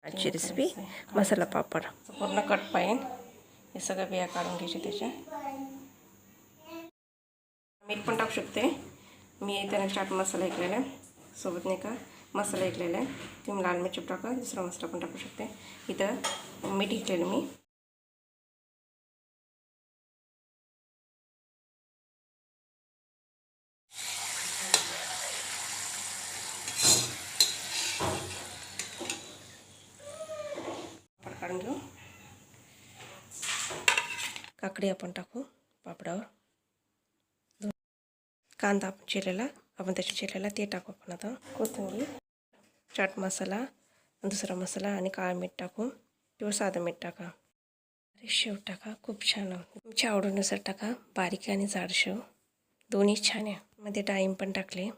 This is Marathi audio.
आजची रेसिपी मसाला पापड. पूर्ण कट पाहिजे हे सगळं बिया काढून घ्यायचे. त्याच्या मीठ पण टाकू शकते मी. इथे चाट मसाला ऐकलेला आहे सोबत नाही का मसाला ऐकलेला आहे. तुम्ही लाल मिरची टाका, दुसरा मसाला पण टाकू शकते. इथं मीठ घेतलेलं मी. काढून घेऊ. काकडी आपण टाकू पापडावर. कांदा आपण चिरलेला त्याच्या चिरलेला ते टाकू आपण. आता कोथिंबीर, चाट मसाला, दुसरा मसाला आणि काळं मीठ टाकू किंवा साधं मीठ टाका. शेव टाका, खूप छान. तुमच्या आवडीनुसार टाका, बारीक आणि जाड शेव दोन्ही छान आहे. मध्ये डाळिंब पण टाकले.